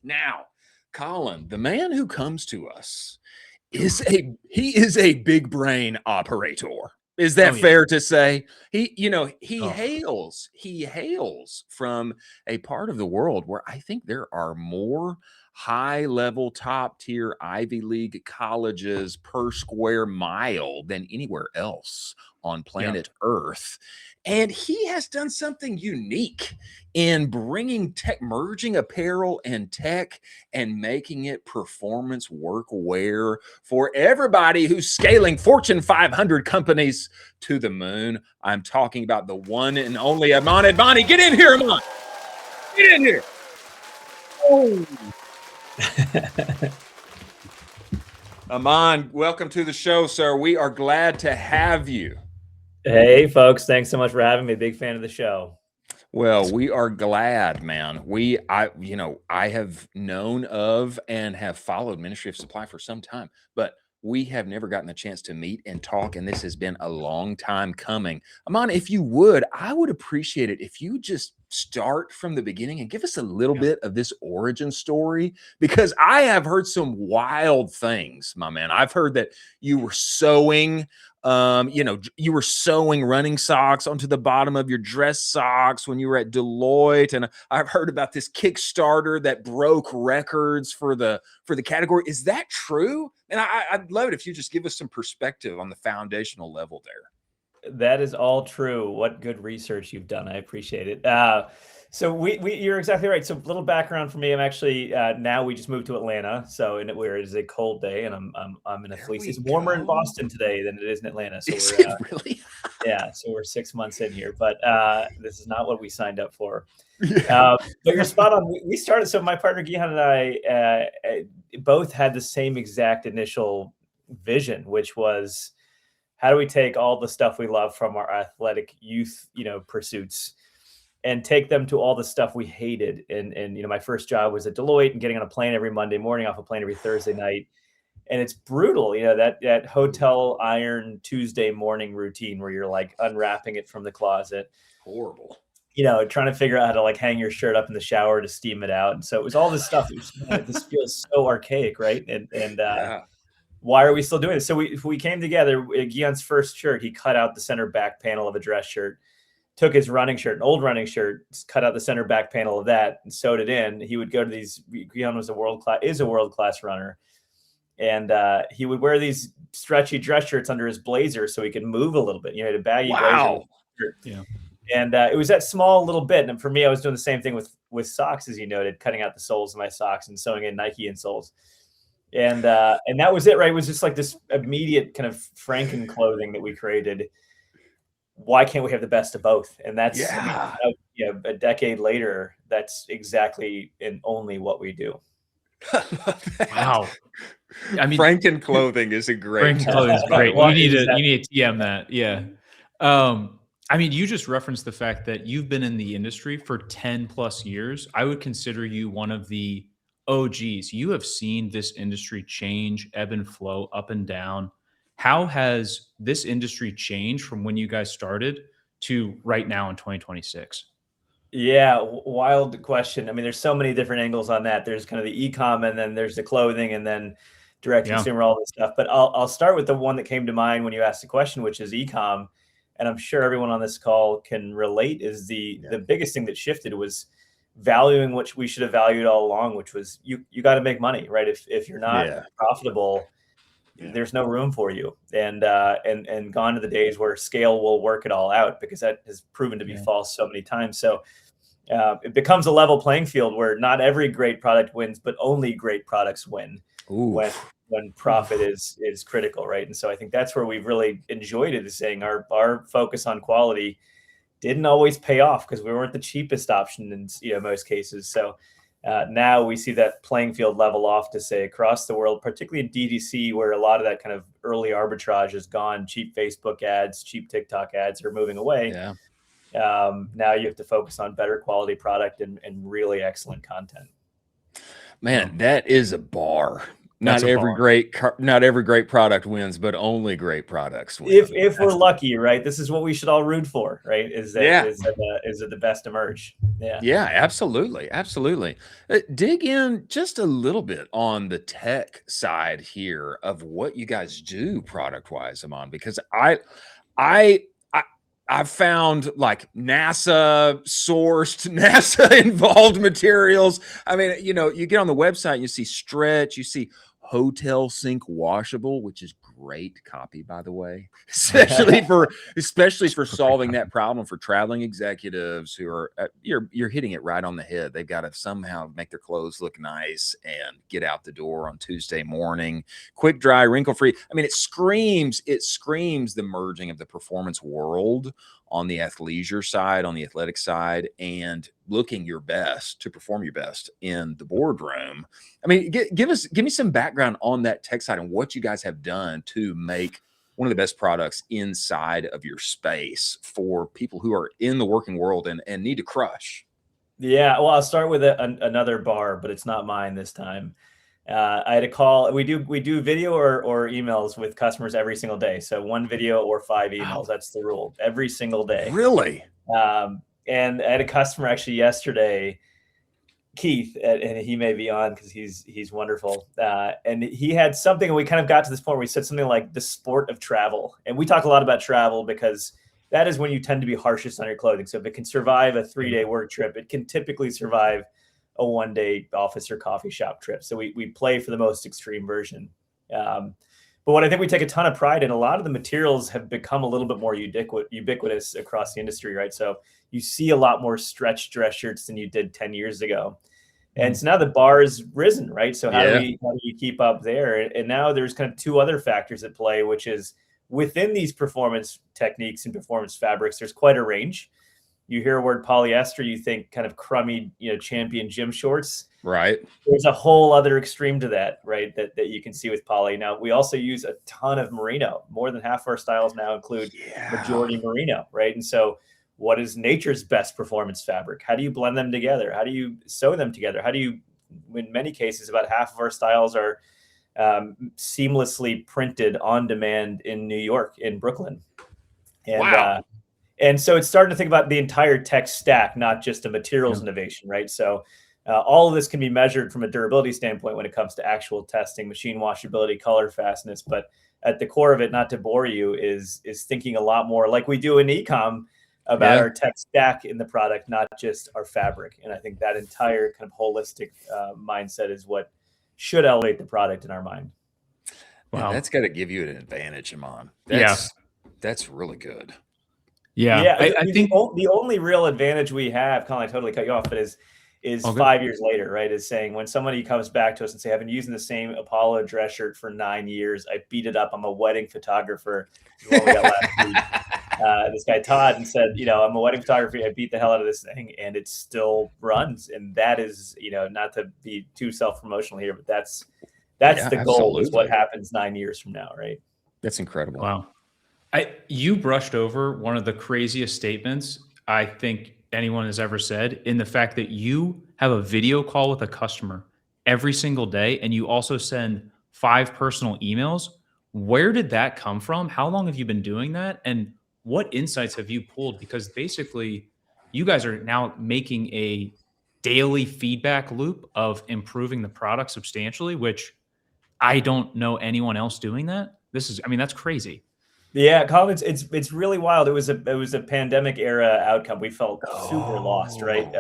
Now, Colin, the man who comes to us he is a big brain operator. Is that fair to say? He hails from a part of the world where I think there are more high level, top tier Ivy League colleges per square mile than anywhere else on planet Earth. And he has done something unique in merging apparel and tech and making it performance workwear for everybody who's scaling Fortune 500 companies to the moon. I'm talking about the one and only Aman Advani. Get in here, Aman. Get in here. Oh. Aman, welcome to the show, sir. We are glad to have you. Hey, folks. Thanks so much for having me. Big fan of the show. Well, we are glad, man. I have known of and have followed Ministry of Supply for some time, but we have never gotten the chance to meet and talk, and this has been a long time coming. Aman, if you would, I would appreciate it if you just start from the beginning and give us a little bit of this origin story, because I have heard some wild things, my man. I've heard that you were sewing you were sewing running socks onto the bottom of your dress socks when you were at Deloitte. And I've heard about this Kickstarter that broke records for the category. Is that true? And I'd love it if you just give us some perspective on the foundational level there. That is all true. What good research you've done. I appreciate it. So you're exactly right. So a little background for me. I'm actually now we just moved to Atlanta. So it is a cold day, and I'm in a fleece. It's warmer in Boston today than it is in Atlanta. So is it really? Yeah. So we're 6 months in here, but this is not what we signed up for. But you're spot on. We started. So my partner Gihan and I both had the same exact initial vision, which was, how do we take all the stuff we love from our athletic youth, pursuits, and take them to all the stuff we hated. And my first job was at Deloitte and getting on a plane every Monday morning, off a plane every Thursday night. And it's brutal, that hotel iron Tuesday morning routine where you're like unwrapping it from the closet. Horrible. Trying to figure out how to like hang your shirt up in the shower to steam it out. And so it was all this stuff. This feels so archaic, right? And why are we still doing this? So we came together. Gihan's first shirt, he cut out the center back panel of a dress shirt, took his running shirt, an old running shirt, cut out the center back panel of that and sewed it in. He would go to these, Gihan is a world-class runner. And he would wear these stretchy dress shirts under his blazer so he could move a little bit. He had a baggy blazer. Yeah. And it was that small little bit. And for me, I was doing the same thing with socks, as you noted, cutting out the soles of my socks and sewing in Nike insoles. And that was it, right? It was just like this immediate kind of Franken clothing that we created. Why can't we have the best of both? And that's a decade later, that's exactly and only what we do. Wow. I mean, Franken-Clothing is a great. Franken-Clothing is great. You need to TM that. Yeah. I mean, you just referenced the fact that you've been in the industry for 10 plus years. I would consider you one of the OGs. You have seen this industry change, ebb and flow, up and down. How has this industry changed from when you guys started to right now in 2026? Yeah, wild question. I mean, there's so many different angles on that. There's kind of the Ecom, and then there's the clothing, and then direct consumer, all this stuff. But I'll start with the one that came to mind when you asked the question, which is Ecom. And I'm sure everyone on this call can relate, is the biggest thing that shifted was valuing what we should have valued all along, which was you got to make money, right? If you're not profitable, there's no room for you. And gone to the days where scale will work it all out, because that has proven to be false so many times. So it becomes a level playing field where not every great product wins, but only great products win when profit is critical, right? And so I think that's where we've really enjoyed it, is saying our focus on quality didn't always pay off because we weren't the cheapest option in most cases. So now we see that playing field level off to say across the world, particularly in DTC, where a lot of that kind of early arbitrage is gone. Cheap Facebook ads, cheap TikTok ads are moving away. Now you have to focus on better quality product and really excellent content. Man, that is a bar. Not every great product wins, but only great products win. If we're lucky, right? This is what we should all root for, right? Is it the best emerge? Yeah, absolutely, absolutely. Dig in just a little bit on the tech side here of what you guys do product wise, Aman, because I've found like NASA sourced, NASA involved materials. I mean, you know, you get on the website and you see stretch, you see hotel sink washable, which is great copy, by the way, especially for solving that problem for traveling executives who are you're hitting it right on the head. They've got to somehow make their clothes look nice and get out the door on Tuesday morning. Quick dry, wrinkle free. I mean, it screams the merging of the performance world on the athleisure side, on the athletic side, and looking your best to perform your best in the boardroom. I mean, give me some background on that tech side and what you guys have done to make one of the best products inside of your space for people who are in the working world and need to crush. Yeah, well, I'll start with another bar, but it's not mine this time. I had a call. We do video or emails with customers every single day. So 1 video or 5 emails. Wow. That's the rule every single day. Really? And I had a customer actually yesterday, Keith, and he may be on because he's wonderful. And he had something, and we kind of got to this point where we said something like the sport of travel. And we talk a lot about travel because that is when you tend to be harshest on your clothing. So if it can survive a 3-day work trip, it can typically survive a 1-day office or coffee shop trip. So we play for the most extreme version. But what I think we take a ton of pride in, a lot of the materials have become a little bit more ubiquitous across the industry, right? So you see a lot more stretch dress shirts than you did 10 years ago. And so now the bar is risen, right? So how do you keep up there? And now there's kind of 2 other factors at play, which is within these performance techniques and performance fabrics, there's quite a range. You hear a word polyester, you think kind of crummy, Champion gym shorts. Right. There's a whole other extreme to that, right? That you can see with poly. Now, we also use a ton of merino. More than half of our styles now include majority merino, right? And so what is nature's best performance fabric? How do you blend them together? How do you sew them together? How do you, in many cases, about half of our styles are seamlessly printed on demand in New York, in Brooklyn. And, wow. And so it's starting to think about the entire tech stack, not just a materials innovation, right? So all of this can be measured from a durability standpoint when it comes to actual testing, machine washability, color fastness. But at the core of it, not to bore you, is thinking a lot more like we do in Ecom about our tech stack in the product, not just our fabric. And I think that entire kind of holistic mindset is what should elevate the product in our mind. Wow, man, that's got to give you an advantage, Aman. That's really good. Yeah. I think the only real advantage we have, Colin, I totally cut you off, but is 5 years later, right? Is saying when somebody comes back to us and say, I've been using the same Apollo dress shirt for 9 years. I beat it up. I'm a wedding photographer. We got last week. This guy, Todd, and said, I'm a wedding photographer. I beat the hell out of this thing and it still runs. And that is, not to be too self-promotional here, but that's the goal, is what happens 9 years from now, right? That's incredible. Wow. You brushed over one of the craziest statements I think anyone has ever said, in the fact that you have a video call with a customer every single day and you also send 5 personal emails. Where did that come from? How long have you been doing that? And what insights have you pulled? Because basically you guys are now making a daily feedback loop of improving the product substantially, which I don't know anyone else doing that. That's crazy. Yeah, Colin, it's really wild. It was a pandemic era outcome. We felt super lost, right?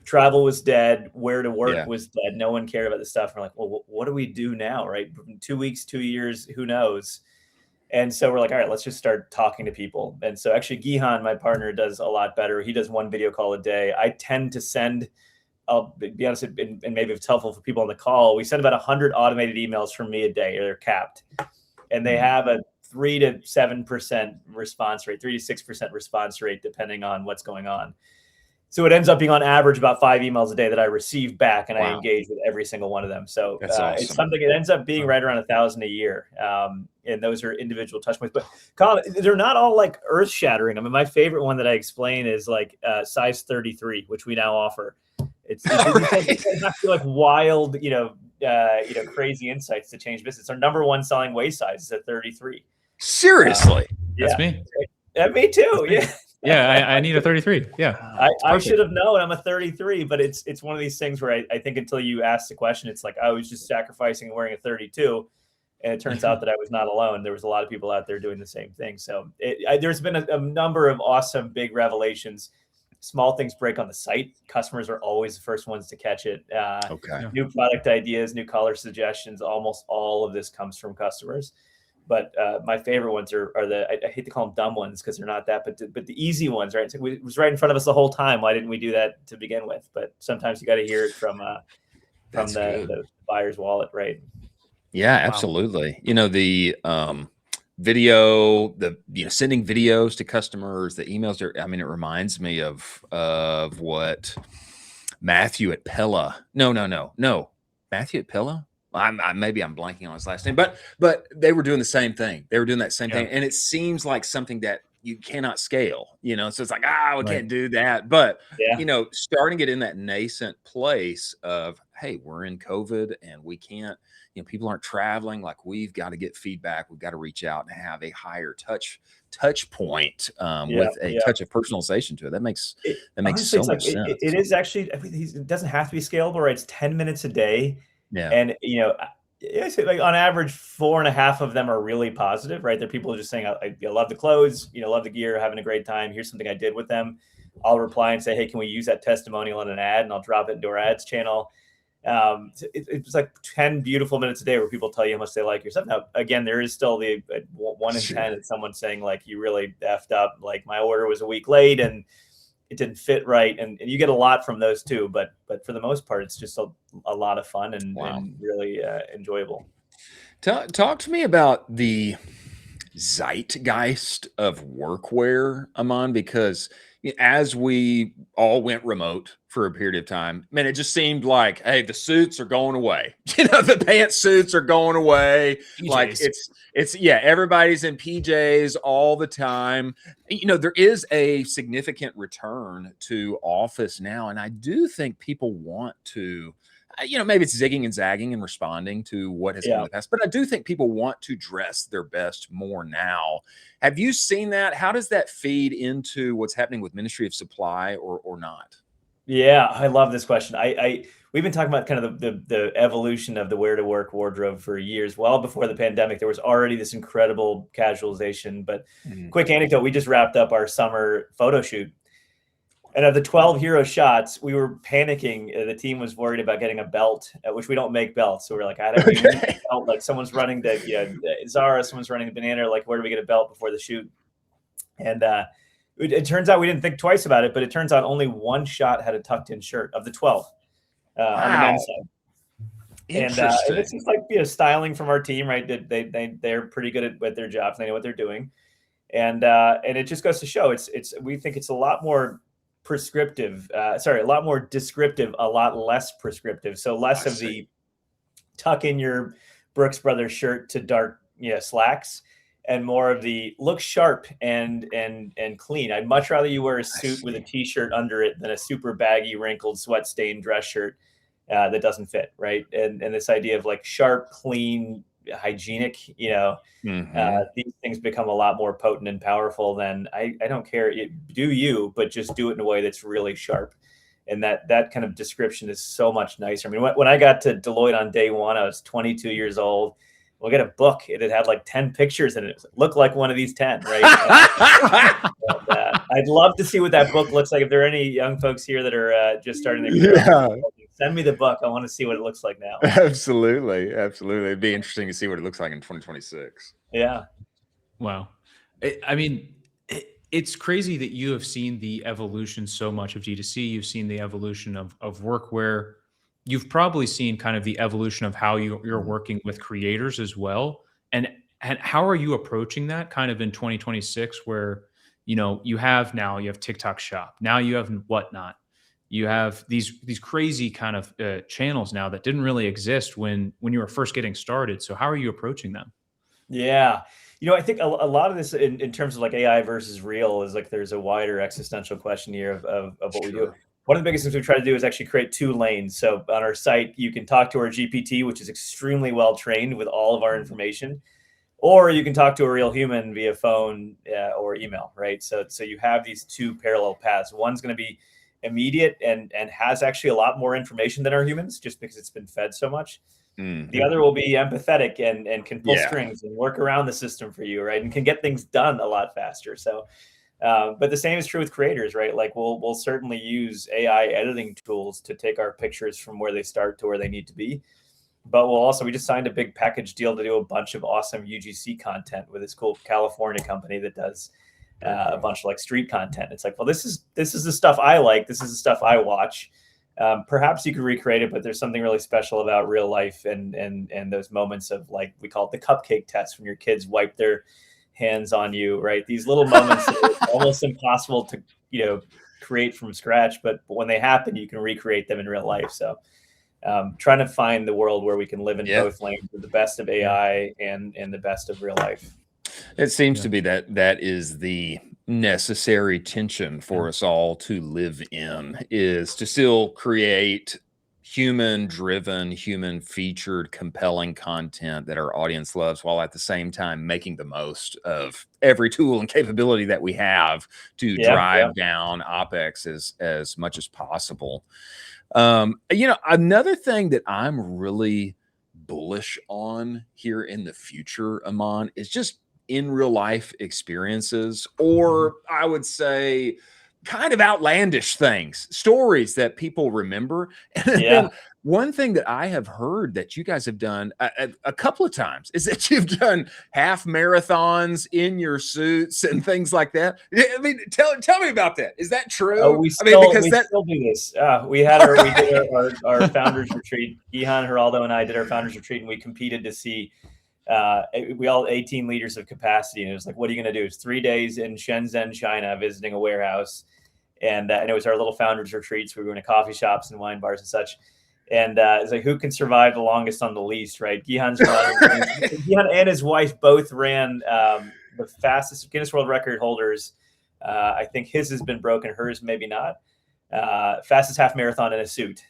Travel was dead. Where to work was dead. No one cared about this stuff. We're like, well, what do we do now, right? 2 weeks, 2 years, who knows? And so we're like, all right, let's just start talking to people. And so actually, Gihan, my partner, does a lot better. He does 1 video call a day. I tend to send, I'll be honest, and maybe it's helpful for people on the call, we send about 100 automated emails from me a day. They're capped. And they have a 3 to 7% response rate, 3 to 6% response rate, depending on what's going on. So it ends up being on average about 5 emails a day that I receive back, and I engage with every single one of them. So awesome. It's something, it ends up being right around 1,000 a year. And those are individual touch points, but Colin, they're not all like earth shattering. I mean, my favorite one that I explain is like size 33, which we now offer. It doesn't have to be like wild, crazy insights to change business. Our number one selling waist size is at 33. Seriously? That's me. Me too. Me. Yeah, I need a 33. Yeah, I should have known I'm a 33, but it's one of these things where I think until you ask the question, it's like I was just sacrificing wearing a 32. And it turns out that I was not alone. There was a lot of people out there doing the same thing. So there's been a number of awesome big revelations. Small things break on the site. Customers are always the first ones to catch it. New product ideas, new color suggestions. Almost all of this comes from customers. But my favorite ones are I hate to call them dumb ones because they're not that, but the easy ones, right? So it was right in front of us the whole time. Why didn't we do that to begin with? But sometimes you got to hear it from the buyer's wallet, right? Yeah, absolutely. Wow. The video, sending videos to customers, the emails are, it reminds me of what Matthew at Pella. No. Matthew at Pella? Maybe I'm blanking on his last name, but they were doing the same thing. They were doing that same thing. And it seems like something that you cannot scale, so it's like, we can't do that. But, starting it in that nascent place of, hey, we're in COVID and we can't, people aren't traveling. Like, we've got to get feedback. We've got to reach out and have a higher touch point with a touch of personalization to it. That makes so much sense. It is actually, it doesn't have to be scalable, right? It's 10 minutes a day. Yeah. And, like on average, 4.5 of them are really positive, right? They're people just saying, I love the clothes, love the gear, having a great time. Here's something I did with them. I'll reply and say, hey, can we use that testimonial in an ad? And I'll drop it into our ads channel. It's like 10 beautiful minutes a day where people tell you how much they like your stuff. Now, again, there is still the 1 in 10 that someone saying like, you really effed up. Like, my order was a week late and it didn't fit right. And you get a lot from those too. But for the most part, it's just a lot of fun and really enjoyable. Talk to me about the zeitgeist of workwear, Aman, because as we all went remote for a period of time, man, it just seemed like, hey, the suits are going away. The pantsuits are going away. PJs. Like it's everybody's in PJs all the time. There is a significant return to office now. And I do think people want to, maybe it's zigging and zagging and responding to what has been in the past, but I do think people want to dress their best more now. Have you seen that? How does that feed into what's happening with Ministry of Supply or not? Yeah, I love this question. We've been talking about kind of the evolution of the wear to work wardrobe for years. Well before the pandemic, there was already this incredible casualization. But quick anecdote, we just wrapped up our summer photo shoot. And of the 12 hero shots, we were panicking. The team was worried about getting a belt, which we don't make belts. So we're like, I don't need a belt. Like, someone's running the Zara, someone's running the Banana. Like, where do we get a belt before the shoot? And it turns out we didn't think twice about it, but it turns out only one shot had a tucked in shirt of the 12 on the men's side. And it's just like styling from our team, right? They're pretty good at their jobs. They know what they're doing, and it just goes to show we think it's a lot more prescriptive, a lot more descriptive, a lot less prescriptive. So less of the tuck in your Brooks Brothers shirt to dark slacks, and more of the look sharp and clean. I'd much rather you wear a suit with a t-shirt under it than a super baggy, wrinkled, sweat stained dress shirt that doesn't fit, right? And this idea of like sharp, clean, hygienic, these things become a lot more potent and powerful than I don't care. Do you, but just do it in a way that's really sharp. And that kind of description is so much nicer. I mean, when I got to Deloitte on day one, I was 22 years old. We'll get a book. It had like 10 pictures in it. It looked like one of these 10, right? I'd love to see what that book looks like. If there are any young folks here that are just starting their career, send me the book. I want to see what it looks like now. Absolutely. It'd be interesting to see what it looks like in 2026. Yeah. Wow. It's crazy that you have seen the evolution so much of D2C. You've seen the evolution of workwear. You've probably seen kind of the evolution of how you're working with creators as well. And how are you approaching that kind of in 2026 where, you have TikTok Shop, now you have Whatnot, you have these crazy kind of channels now that didn't really exist when you were first getting started. So how are you approaching them? Yeah. I think a lot of this in terms of like AI versus real is like, there's a wider existential question here of what we do. one of the biggest things we try to do is actually create 2 lanes. So on our site, you can talk to our GPT, which is extremely well trained with all of our information, or you can talk to a real human via phone or email, right? So you have these 2 parallel paths. One's going to be immediate and has actually a lot more information than our humans, just because it's been fed so much. The other will be empathetic and can pull strings and work around the system for you, right? And can get things done a lot faster. So, but the same is true with creators, right? Like we'll certainly use AI editing tools to take our pictures from where they start to where they need to be. But we just signed a big package deal to do a bunch of awesome UGC content with this cool California company that does a bunch of like street content. It's like, well, this is the stuff I like. This is the stuff I watch. Perhaps you could recreate it, but there's something really special about real life and those moments of, like, we call it the cupcake test, when your kids wipe their hands on you, right? These little moments that are almost impossible to, create from scratch, but when they happen, you can recreate them in real life. So trying to find the world where we can live in both lanes, with the best of AI and the best of real life. It seems to be that is the necessary tension for us all to live in, is to still create human-driven, human-featured, compelling content that our audience loves, while at the same time making the most of every tool and capability that we have to drive down OpEx as much as possible. Another thing that I'm really bullish on here in the future, Aman, is just in real life experiences, or I would say kind of outlandish things, stories that people remember. And then one thing that I have heard that you guys have done a couple of times is that you've done half marathons in your suits and things like that. I mean, tell me about that. Is that true? We still do this. We did our founders retreat. Gihan, Geraldo, and I did our founders retreat, and we competed to see. We all 18 liters of capacity, and it was like, what are you going to do? It's 3 days in Shenzhen, China, visiting a warehouse, and it was our little founders retreats. We were going to coffee shops and wine bars and such, and it's like, who can survive the longest on the least, right? Gihan and his wife both ran the fastest Guinness World Record holders. I think his has been broken, hers maybe not. Fastest half marathon in a suit.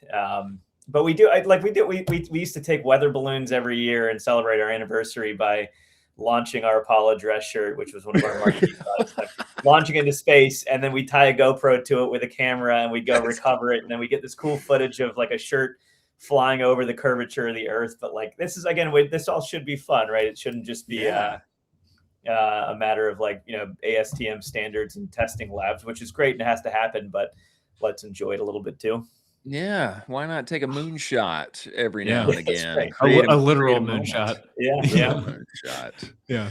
But we used to take weather balloons every year and celebrate our anniversary by launching our Apollo dress shirt, which was one of our marketing products, like launching into space, and then we tie a GoPro to it with a camera, and we go recover it, and then we get this cool footage of like a shirt flying over the curvature of the Earth. But like, this is, again, this all should be fun, right? It shouldn't just be a matter of like, ASTM standards and testing labs, which is great and it has to happen, but let's enjoy it a little bit too. Yeah, why not take a moonshot every now and again? Right. A literal moonshot. Moonshot. Yeah.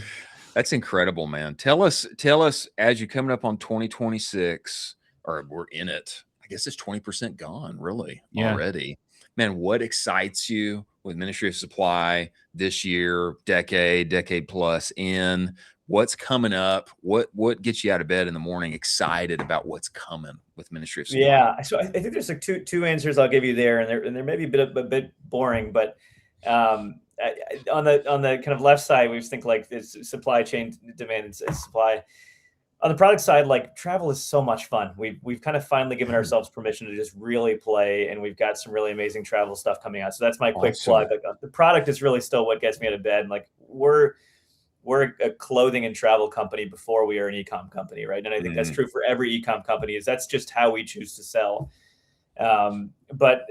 That's incredible, man. Tell us, as you're coming up on 2026, or we're in it, I guess it's 20% gone, really, already. Man, what excites you with Ministry of Supply this year, decade plus in? What's coming up? What gets you out of bed in the morning excited about what's coming with Ministry of Supply? Yeah, so I think there's like two answers I'll give you there, and they're maybe a bit boring, but on the kind of left side, we think like this supply chain demand and supply. On the product side, like, travel is so much fun. We've kind of finally given ourselves permission to just really play, and we've got some really amazing travel stuff coming out. So that's my quick plug. Like, the product is really still what gets me out of bed. And like, we're a clothing and travel company before we are an e-com company, right? And I think that's true for every e-com company. That's just how we choose to sell. But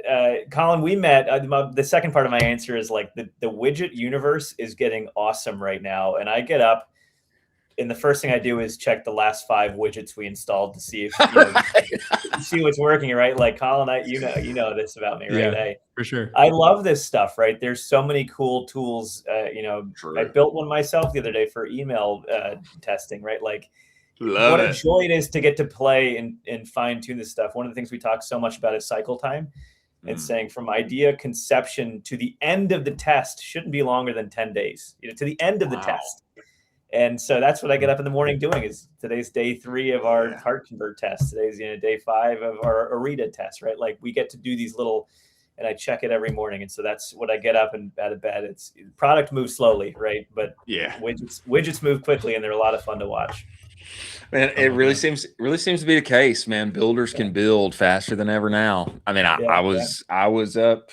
Colin, we met. The second part of my answer is like the widget universe is getting awesome right now, and I get up, and the first thing I do is check the last 5 widgets we installed to see if see what's working, right? Like, Colin, you know this about me, right? Yeah, for sure. I love this stuff, right? There's so many cool tools. True. I built one myself the other day for email testing, right? Like, what a joy it is to get to play and fine tune this stuff. One of the things we talk so much about is cycle time. And saying from idea conception to the end of the test shouldn't be longer than 10 days, to the end of the test. And so that's what I get up in the morning doing. Is today's day 3 of our heart convert test. Today's day 5 of our ARITA test, right? Like, we get to do these little, and I check it every morning. And so that's what I get up and out of bed. It's product moves slowly, right? But widgets move quickly, and they're a lot of fun to watch. Man, it really seems to be the case, man. Builders can build faster than ever now. I mean, I was up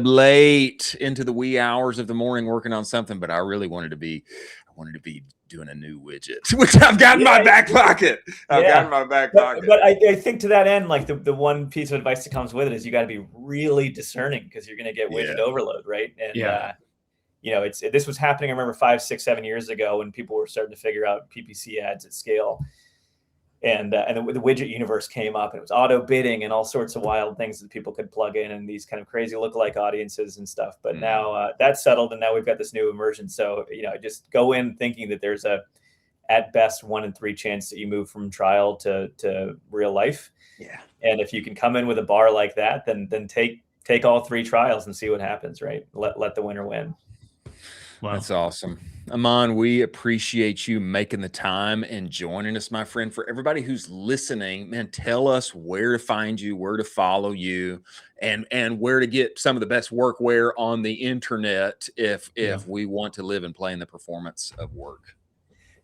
late into the wee hours of the morning working on something, but I really wanted to be doing a new widget, which I've got in my back pocket. I've got in my back pocket. But I think to that end, like the one piece of advice that comes with it is you got to be really discerning, because you're going to get widget overload, right? And you know, this was happening. I remember 5, 6, 7 years ago when people were starting to figure out PPC ads at scale, and the widget universe came up, and it was auto bidding and all sorts of wild things that people could plug in, and these kind of crazy lookalike audiences and stuff. But now that's settled, and now we've got this new immersion. So, you know, just go in thinking that there's a, at best, 1 in 3 chance that you move from trial to real life. Yeah. And if you can come in with a bar like that, then take all 3 trials and see what happens, right? Let the winner win. Wow. That's awesome. Aman, we appreciate you making the time and joining us, my friend. For everybody who's listening, man, tell us where to find you, where to follow you, and where to get some of the best workwear on the internet if we want to live and play in the performance of work.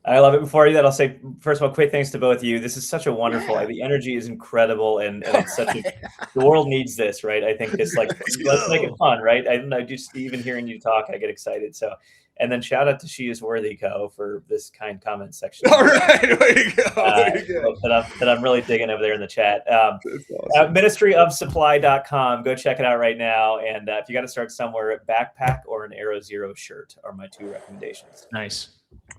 I love it. Before I do that, I'll say, first of all, quick thanks to both of you. This is such a wonderful, the energy is incredible, and it's such a, the world needs this, right? I think this, like, let's make it fun, right? I just, even hearing you talk, I get excited. So, and then shout out to She Is Worthy Co. for this kind comment section. All right, way to go. That I'm really digging over there in the chat. Ministryofsupply.com. Go check it out right now. And if you got to start somewhere, backpack or an Aero Zero shirt are my 2 recommendations. Nice.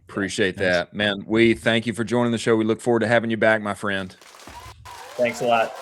Appreciate that, man. We thank you for joining the show. We look forward to having you back, my friend. Thanks a lot.